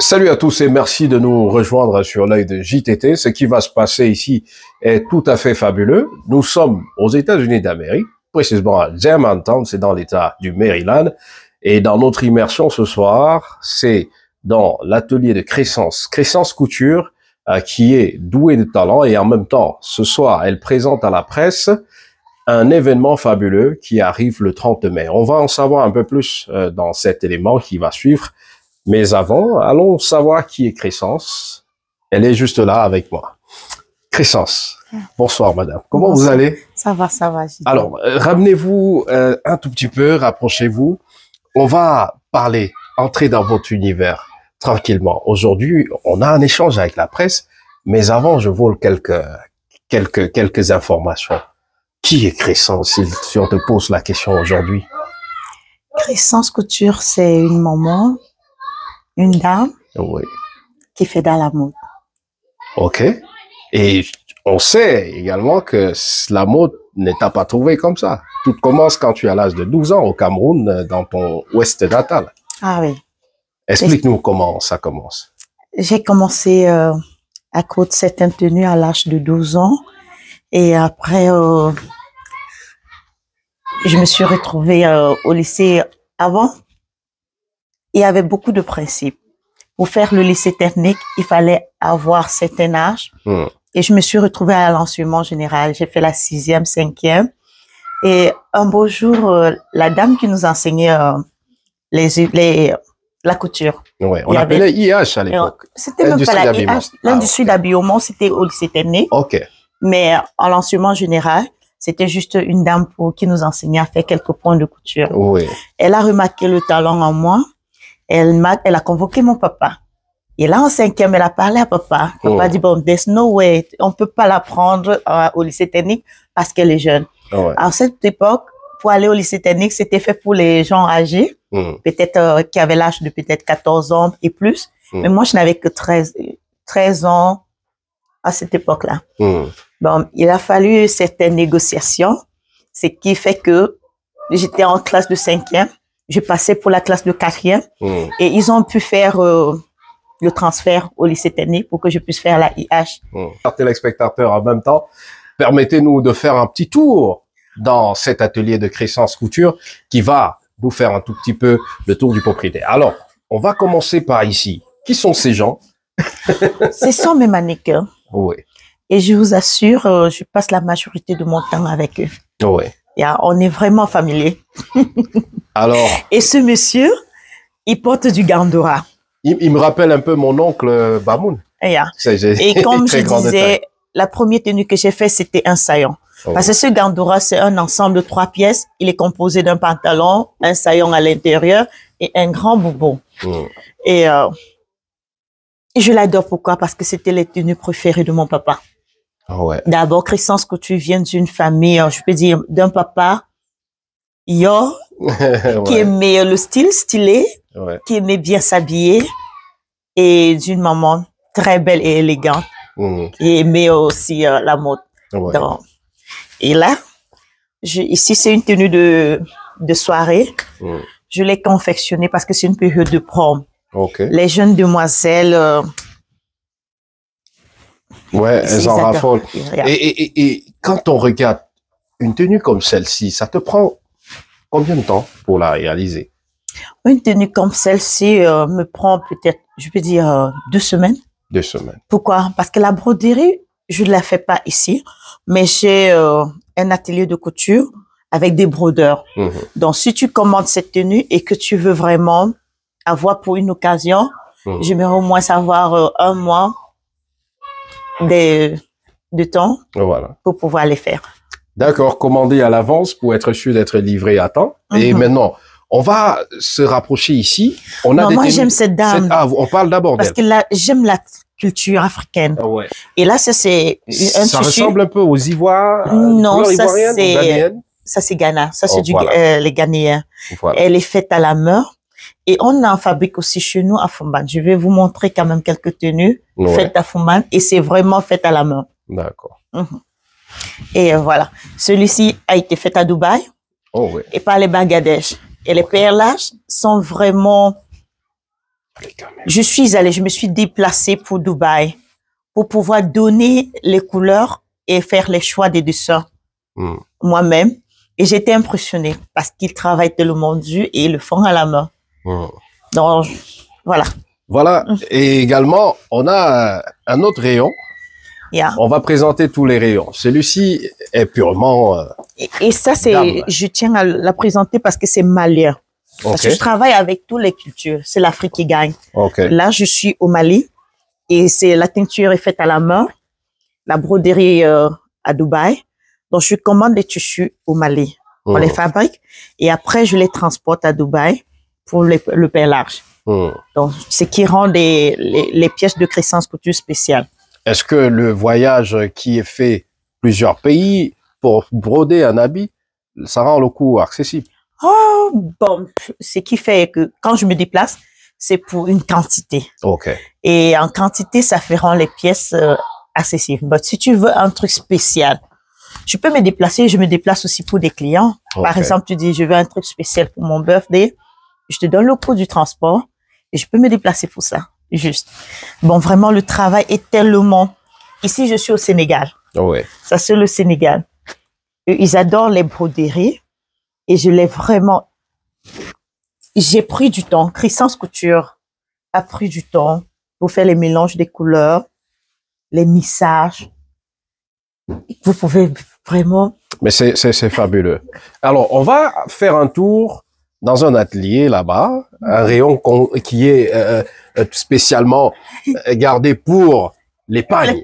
Salut à tous et merci de nous rejoindre sur l'œil de JTT. Ce qui va se passer ici est tout à fait fabuleux. Nous sommes aux États-Unis d'Amérique, précisément à Germantown, c'est dans l'État du Maryland. Et dans notre immersion ce soir, c'est dans l'atelier de Crescence Couture, qui est douée de talent. Et en même temps, ce soir, elle présente à la presse un événement fabuleux qui arrive le 30 mai. On va en savoir un peu plus dans cet élément qui va suivre. Mais avant, allons savoir qui est Crescence. Elle est juste là avec moi. Crescence, bonsoir madame. Comment Bonsoir. vous allez? Ça va. Alors, ramenez-vous un tout petit peu, rapprochez-vous. On va entrer dans votre univers tranquillement. Aujourd'hui, on a un échange avec la presse, mais je vole quelques informations. Qui est Crescence, si on te pose la question aujourd'hui? Crescence Couture, c'est une maman, une dame Oui. qui fait dans la mode. OK. Et on sait également que la mode ne t'a pas trouvé comme ça. Tout commence quand tu as l'âge de 12 ans au Cameroun, dans ton ouest natal. Ah oui. Explique-nous comment ça commence. J'ai commencé à coudre certaines tenues à l'âge de 12 ans. Et après, je me suis retrouvée au lycée. Avant, il y avait beaucoup de principes. Pour faire le lycée technique, il fallait avoir certain âge. Et je me suis retrouvée à l'enseignement général. J'ai fait la 6e, 5e. Et un beau jour, la dame qui nous enseignait la couture. Ouais, on appelait IH à l'époque. C'était même pas la IH. L'industrie d'habillement, c'était au lycée technique. OK. Mais en l'enseignement général, c'était juste une dame qui nous enseignait à faire quelques points de couture. Oui. Elle a remarqué le talent en moi. Elle a convoqué mon papa. Et là, en 5e, elle a parlé à papa. Papa a dit, bon, there's no way, on peut pas la prendre au lycée technique parce qu'elle est jeune. Ouais. À cette époque, pour aller au lycée technique, c'était fait pour les gens âgés, peut-être qui avaient l'âge de peut-être 14 ans et plus. Mais moi, je n'avais que 13 ans à cette époque-là. Bon, il a fallu certaines négociations, ce qui fait que j'étais en classe de 5e, je passais pour la classe de 4e et ils ont pu faire le transfert au lycée technique pour que je puisse faire la IH. Téléspectateurs, en même temps, permettez-nous de faire un petit tour dans cet atelier de Crescence Couture qui va nous faire un tout petit peu le tour du propriétaire. Alors, on va commencer par ici. Qui sont ces gens? Ce sont mes mannequins. Oui. Et je vous assure, je passe la majorité de mon temps avec eux. Oui. On est vraiment familiers. Alors. Et ce monsieur, il porte du Gandora. Il me rappelle un peu mon oncle Bamoun. Et comme je disais, la première tenue que j'ai faite, c'était un saillon. Parce que ce Gandora, c'est un ensemble de 3 pièces. Il est composé d'un pantalon, un saillon à l'intérieur et un grand boubou. Et je l'adore. Pourquoi? Parce que c'était les tenues préférées de mon papa. Ouais. D'abord, Crescence Couture vient d'une famille, je peux dire, d'un papa qui aimait le style stylé, qui aimait bien s'habiller, et d'une maman très belle et élégante, qui aimait aussi la mode. Donc, et là, ici, c'est une tenue de soirée. Je l'ai confectionnée parce que c'est une période de prom. Les jeunes demoiselles... ouais, elles en raffolent. Et quand on regarde une tenue comme celle-ci, ça te prend combien de temps pour la réaliser? Une tenue comme celle-ci me prend peut-être, je peux dire, 2 semaines. 2 semaines. Pourquoi? Parce que la broderie, je ne la fais pas ici, mais j'ai un atelier de couture avec des brodeurs. Donc, si tu commandes cette tenue et que tu veux vraiment avoir pour une occasion, j'aimerais au moins savoir 1 mois de temps pour pouvoir les faire. D'accord, commander à l'avance pour être sûr d'être livré à temps. Et maintenant, on va se rapprocher ici. Moi, j'aime cette dame. On parle d'abord d'elle. Parce que là, j'aime la culture africaine. Et là, c'est un tissu. Ça ressemble un peu aux ivoires. Non, ça c'est Ghana. Ça c'est les Ghanéens. Elle est faite à la main. Et on en fabrique aussi chez nous à Fumban. Je vais vous montrer quand même quelques tenues faites à Fumban. Et c'est vraiment fait à la main. D'accord. Et voilà. Celui-ci a été fait à Dubaï. Et par les Bangladesh. Et les perlages sont vraiment je me suis déplacée pour Dubaï pour pouvoir donner les couleurs et faire les choix des dessins moi-même. Et j'étais impressionnée parce qu'ils travaillent tellement dur et ils le font à la main. Donc, voilà. Voilà. Et également, on a un autre rayon. On va présenter tous les rayons. Celui-ci est purement... et ça, je tiens à la présenter parce que c'est malien. Parce que je travaille avec toutes les cultures. C'est l'Afrique qui gagne. Là, je suis au Mali et la teinture est faite à la main. La broderie à Dubaï. Donc, je commande les tissus au Mali. On les fabrique et après, je les transporte à Dubaï pour le perlage. Donc, ce qui rend les pièces de Crescence Couture spéciales. Est-ce que le voyage qui est fait plusieurs pays pour broder un habit, ça rend le coût accessible? Oh, bon, ce qui fait que quand je me déplace, c'est pour une quantité. Et en quantité, ça fait rendre les pièces accessibles. Mais si tu veux un truc spécial, je peux me déplacer, je me déplace aussi pour des clients. Par exemple, tu dis, je veux un truc spécial pour mon birthday, je te donne le coût du transport et je peux me déplacer pour ça. Juste. Bon, vraiment, le travail est tellement... Ici, je suis au Sénégal. Ça, c'est le Sénégal. Ils adorent les broderies et je l'ai vraiment... J'ai pris du temps. Crescence Couture a pris du temps pour faire les mélanges des couleurs, les missages. Vous pouvez vraiment... Mais c'est fabuleux. Alors, on va faire un tour dans un atelier là-bas, un rayon qui est spécialement gardé pour les pagnes.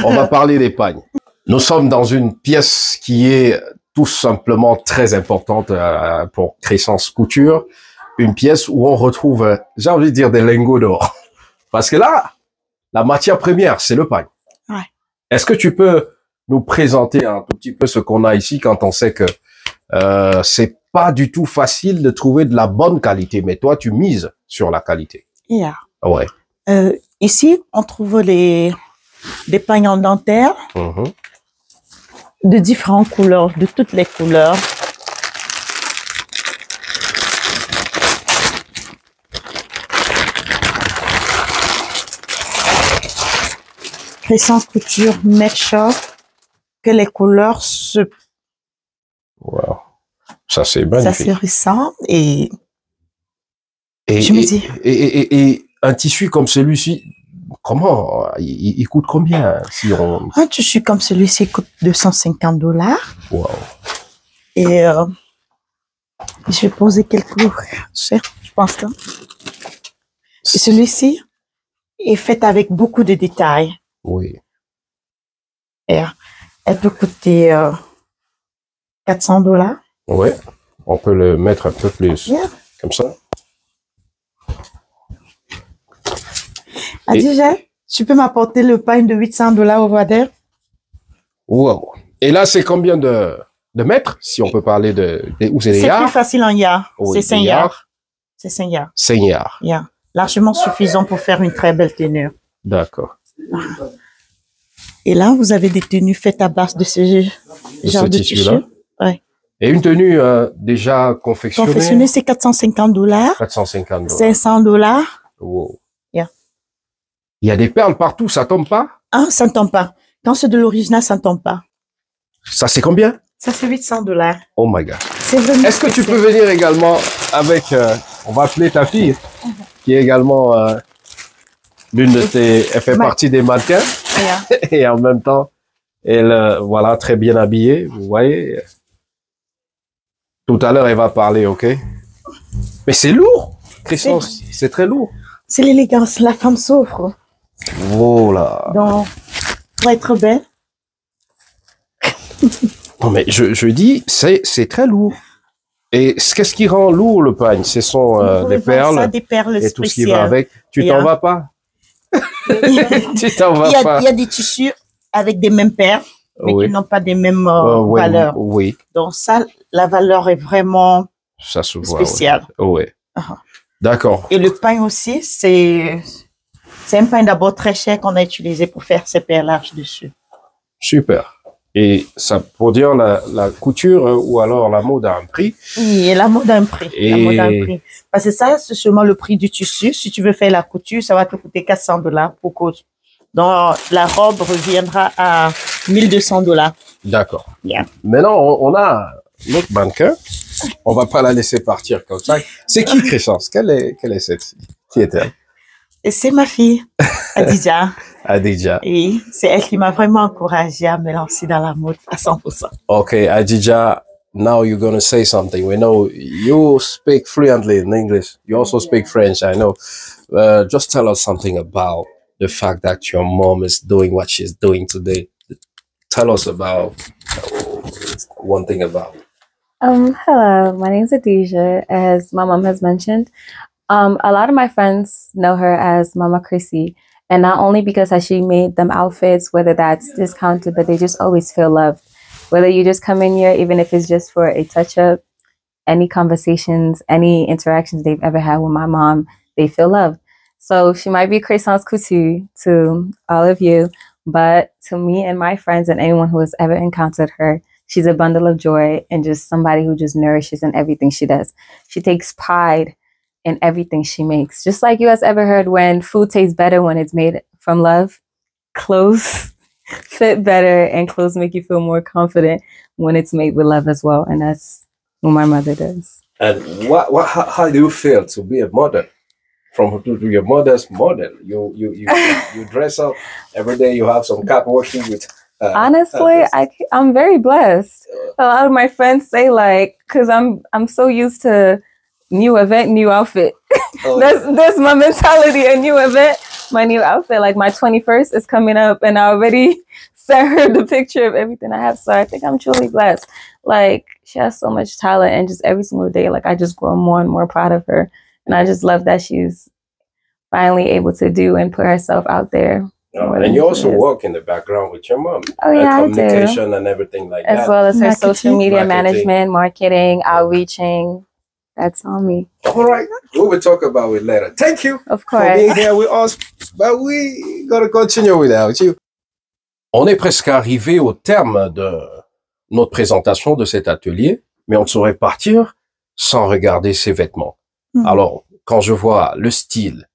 On va parler des pagnes. Nous sommes dans une pièce qui est tout simplement très importante pour Crescence Couture, une pièce où on retrouve, j'ai envie de dire, des lingots d'or. Parce que là, la matière première, c'est le pagne. Est-ce que tu peux nous présenter un tout petit peu ce qu'on a ici quand on sait que c'est pas du tout facile de trouver de la bonne qualité, mais toi, tu mises sur la qualité. Ici, on trouve des pagnes en dentaire de différentes couleurs, de toutes les couleurs. Crescence Couture make sure que les couleurs se... Ça, c'est magnifique. Ça, c'est récent et je me dis... Et un tissu comme celui-ci, comment il coûte combien si on... Un tissu comme celui-ci coûte $250. Et je vais poser quelques cher, je pense. Et celui-ci est fait avec beaucoup de détails. Et elle peut coûter $400. On peut le mettre un peu plus comme ça. Adija, tu peux m'apporter le pagne de $800 au Vader? Et là, c'est combien de mètres, si on peut parler où c'est des yards? C'est plus facile en yards. C'est 5 yards. C'est 5 yards. 5 yards. Largement suffisant pour faire une très belle tenue. D'accord. Et là, vous avez des tenues faites à base de ce genre de tissu. Et une tenue déjà confectionnée? Confectionnée, c'est $450. $500. Il y a des perles partout, ça tombe pas? Ça ne tombe pas. Quand c'est de l'original, ça ne tombe pas. Ça, c'est combien? Ça, c'est $800. Oh my God. Vraiment... Est-ce que tu peux venir également avec, on va appeler ta fille, qui est également l'une de tes, elle fait partie des mannequins. Et en même temps, elle, voilà, très bien habillée, vous voyez. Tout à l'heure, elle va parler, ok? Mais c'est lourd, Crescence, c'est très lourd. C'est l'élégance, la femme souffre. Voilà. Donc, pour être belle. Non, mais je dis, c'est très lourd. Et qu'est-ce qui rend lourd le pagne? Ce sont des perles, des perles et tout ce qui va avec. Tu t'en vas pas? Tu t'en vas pas? Il y a des tissus avec des mêmes perles, mais qui n'ont pas des mêmes valeurs. Donc ça, la valeur est vraiment spéciale. D'accord. Et le pagne aussi, c'est un pagne d'abord très cher qu'on a utilisé pour faire ces perlages dessus. Super. Et ça, pour dire la couture ou alors la mode a un prix. Oui, la mode a un prix. La mode a un prix. Parce que ça, c'est seulement le prix du tissu. Si tu veux faire la couture, ça va te coûter $400 pour coudre. Donc, la robe reviendra à $1,200. D'accord. Yeah. Maintenant, on a notre mannequin. On va pas la laisser partir comme ça. C'est qui, Crescence? Quelle est cette fille? Qui est-elle? Et c'est ma fille, Adija. Adija. Et c'est elle qui m'a vraiment encouragée à me lancer dans la mode à 100%. Okay, Adija, now you're going to say something. We know you speak fluently in English. You also speak French, I know. Just tell us something about the fact that your mom is doing what she's doing today. Tell us about one thing about it. Hello, my name is Adija, as my mom has mentioned. A lot of my friends know her as Mama Chrissy, and not only because she made them outfits, whether that's discounted, but they just always feel loved. Whether you just come in here, even if it's just for a touch-up, any conversations, any interactions they've ever had with my mom, they feel loved. So she might be Crescence Couture to all of you, but to me and my friends and anyone who has ever encountered her, she's a bundle of joy and just somebody who just nourishes in everything she does. She takes pride in everything she makes. Just like you guys ever heard when food tastes better when it's made from love, clothes fit better and clothes make you feel more confident when it's made with love as well. And that's what my mother does. And how do you feel to be a model? From to your mother's model, you dress up every day. You have some cap washing with. Honestly, I'm very blessed. A lot of my friends say because I'm so used to new event, new outfit. Oh, that's my mentality. A new event, my new outfit. Like my 21st is coming up, and I already sent her the picture of everything I have. So I think I'm truly blessed. Like she has so much talent, and just every single day, I just grow more and more proud of her. And I just love that she's finally able to do and put herself out there. Oh, and you also work in the background with your mom. Oh, yeah, communication and everything like that. As well as her social media management, marketing, outreaching. That's on me. All right. We will talk about it later. Thank you of course. For being here with us. But we got to continue without you. On est presque arrivé au terme de notre présentation de cet atelier, mais on ne saurait partir sans regarder ses vêtements. Alors, quand je vois le style,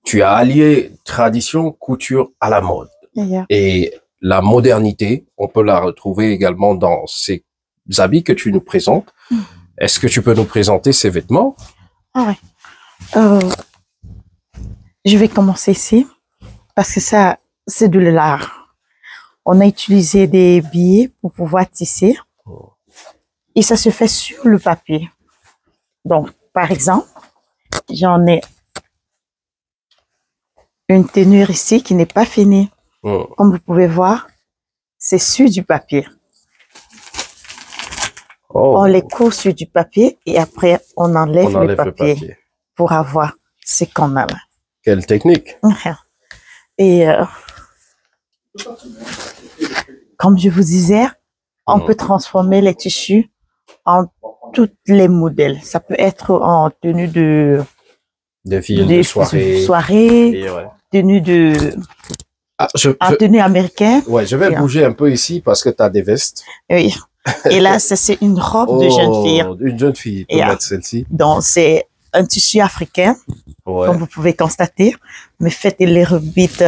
tu as allié tradition, couture à la mode. Et la modernité, on peut la retrouver également dans ces habits que tu nous présentes. Est-ce que tu peux nous présenter ces vêtements? Ah ouais. Je vais commencer ici, parce que ça, c'est de l'art. On a utilisé des billets pour pouvoir tisser. Et ça se fait sur le papier. Donc, par exemple, j'en ai une tenue ici qui n'est pas finie. Comme vous pouvez voir, c'est sur du papier. On les coud sur du papier et après, on enlève le papier pour avoir ce qu'on a là. Quelle technique! Et comme je vous disais, on peut transformer les tissus en tous les modèles. Ça peut être en tenue de soirée, tenue de tenue américaine. Ouais, je vais bouger un peu ici parce que tu as des vestes. Oui. Et là, c'est une robe de jeune fille. Une jeune fille peut mettre celle-ci. Donc, c'est un tissu africain, comme vous pouvez constater, mais fait les rebites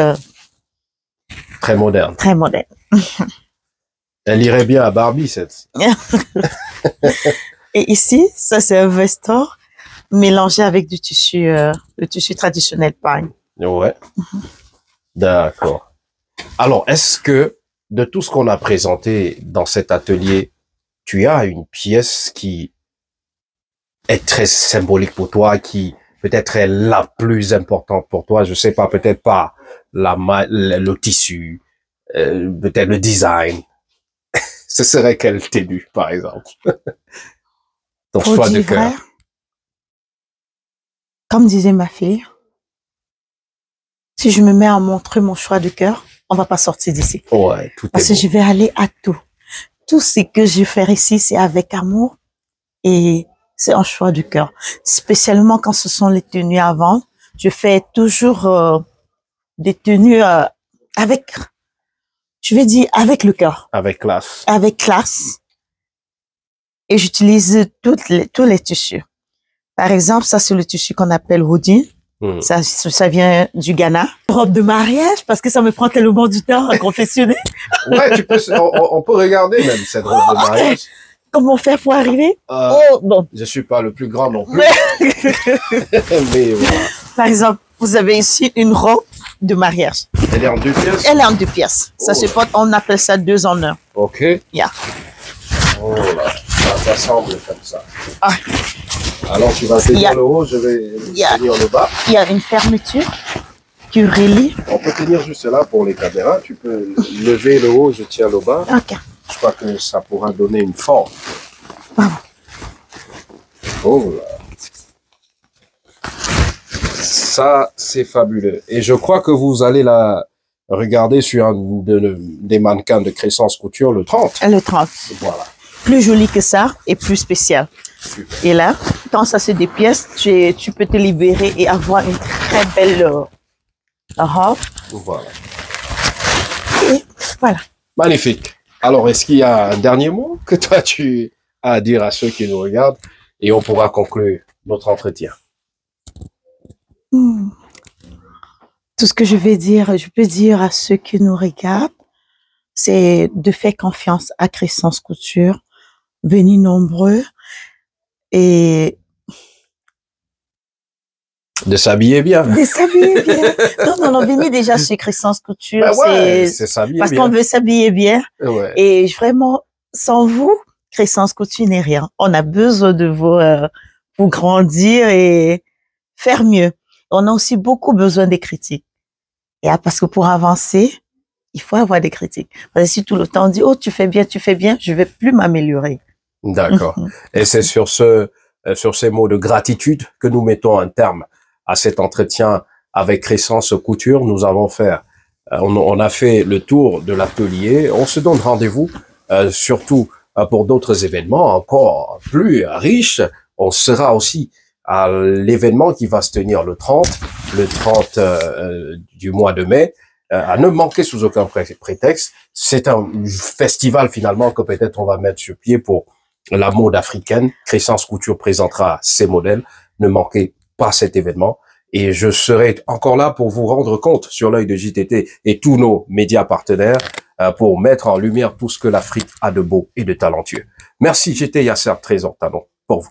très moderne. Très moderne. Elle irait bien à Barbie, cette. Et ici, ça c'est un veston mélangé avec du tissu, le tissu traditionnel pagne. Ouais. D'accord. Alors, est-ce que de tout ce qu'on a présenté dans cet atelier, tu as une pièce qui est très symbolique pour toi, qui peut-être est la plus importante pour toi? Je sais pas, peut-être pas le tissu, peut-être le design. Ce serait quelle tenue, par exemple? Ton choix de cœur. Comme disait ma fille, si je me mets à montrer mon choix de cœur, on va pas sortir d'ici. Ouais, tout parce que je vais aller à tout. Tout ce que je fais ici, c'est avec amour et c'est un choix du cœur. Spécialement quand ce sont les tenues à vendre, je fais toujours des tenues avec, je vais dire avec le cœur. Avec classe. Avec classe. Et j'utilise tous les tissus. Par exemple, ça, c'est le tissu qu'on appelle hoodie. Ça vient du Ghana. Robe de mariage, parce que ça me prend tellement du temps à confectionner. Ouais, on peut regarder même cette robe de mariage. Comment faire pour arriver? Bon. Je suis pas le plus grand non plus. Mais voilà. Par exemple, vous avez ici une robe de mariage. Elle est en 2 pièces? Elle est en 2 pièces. Ça se porte, on appelle ça 2 en 1. OK. Yeah. Oh là, ça semble comme ça. Ah. Alors, tu vas tenir le haut, je vais tenir le bas. Il y a une fermeture qui relie. On peut tenir juste là pour les caméras. Tu peux lever le haut, je tiens le bas. OK. Je crois que ça pourra donner une forme. Bravo. Oh là. Ça, c'est fabuleux. Et je crois que vous allez la regarder sur un des mannequins de Crescence Couture le 30. Le 30. Voilà. Plus joli que ça et plus spécial. Super. Et là, quand ça se dépièce, tu peux te libérer et avoir une très belle robe. Voilà. Et voilà. Magnifique. Alors, est-ce qu'il y a un dernier mot que toi, tu as à dire à ceux qui nous regardent et on pourra conclure notre entretien? Tout ce que je peux dire à ceux qui nous regardent, c'est de faire confiance à Crescence Couture. Venez nombreux et de s'habiller bien. De s'habiller bien. Non, venez déjà chez Crescence Couture. Ben ouais, c'est s'habiller parce bien. qu'on veut s'habiller bien. Ouais. Et vraiment, sans vous, Crescence Couture n'est rien. On a besoin de vous pour grandir et faire mieux. On a aussi beaucoup besoin des critiques. Et parce que pour avancer, il faut avoir des critiques. Parce que si tout le temps on dit, oh, tu fais bien, je vais plus m'améliorer. D'accord. Et c'est sur ces mots de gratitude que nous mettons un terme à cet entretien avec Crescence Couture. Nous avons on a fait le tour de l'atelier. On se donne rendez-vous, surtout pour d'autres événements encore plus riches. On sera aussi à l'événement qui va se tenir le 30 du mois de mai. À ne manquer sous aucun prétexte. C'est un festival finalement que peut-être on va mettre sur pied pour la mode africaine. Crescence Couture présentera ses modèles. Ne manquez pas cet événement. Et je serai encore là pour vous rendre compte sur l'œil de JTT et tous nos médias partenaires pour mettre en lumière tout ce que l'Afrique a de beau et de talentueux. Merci, j'étais Yasser Trésor Talon pour vous.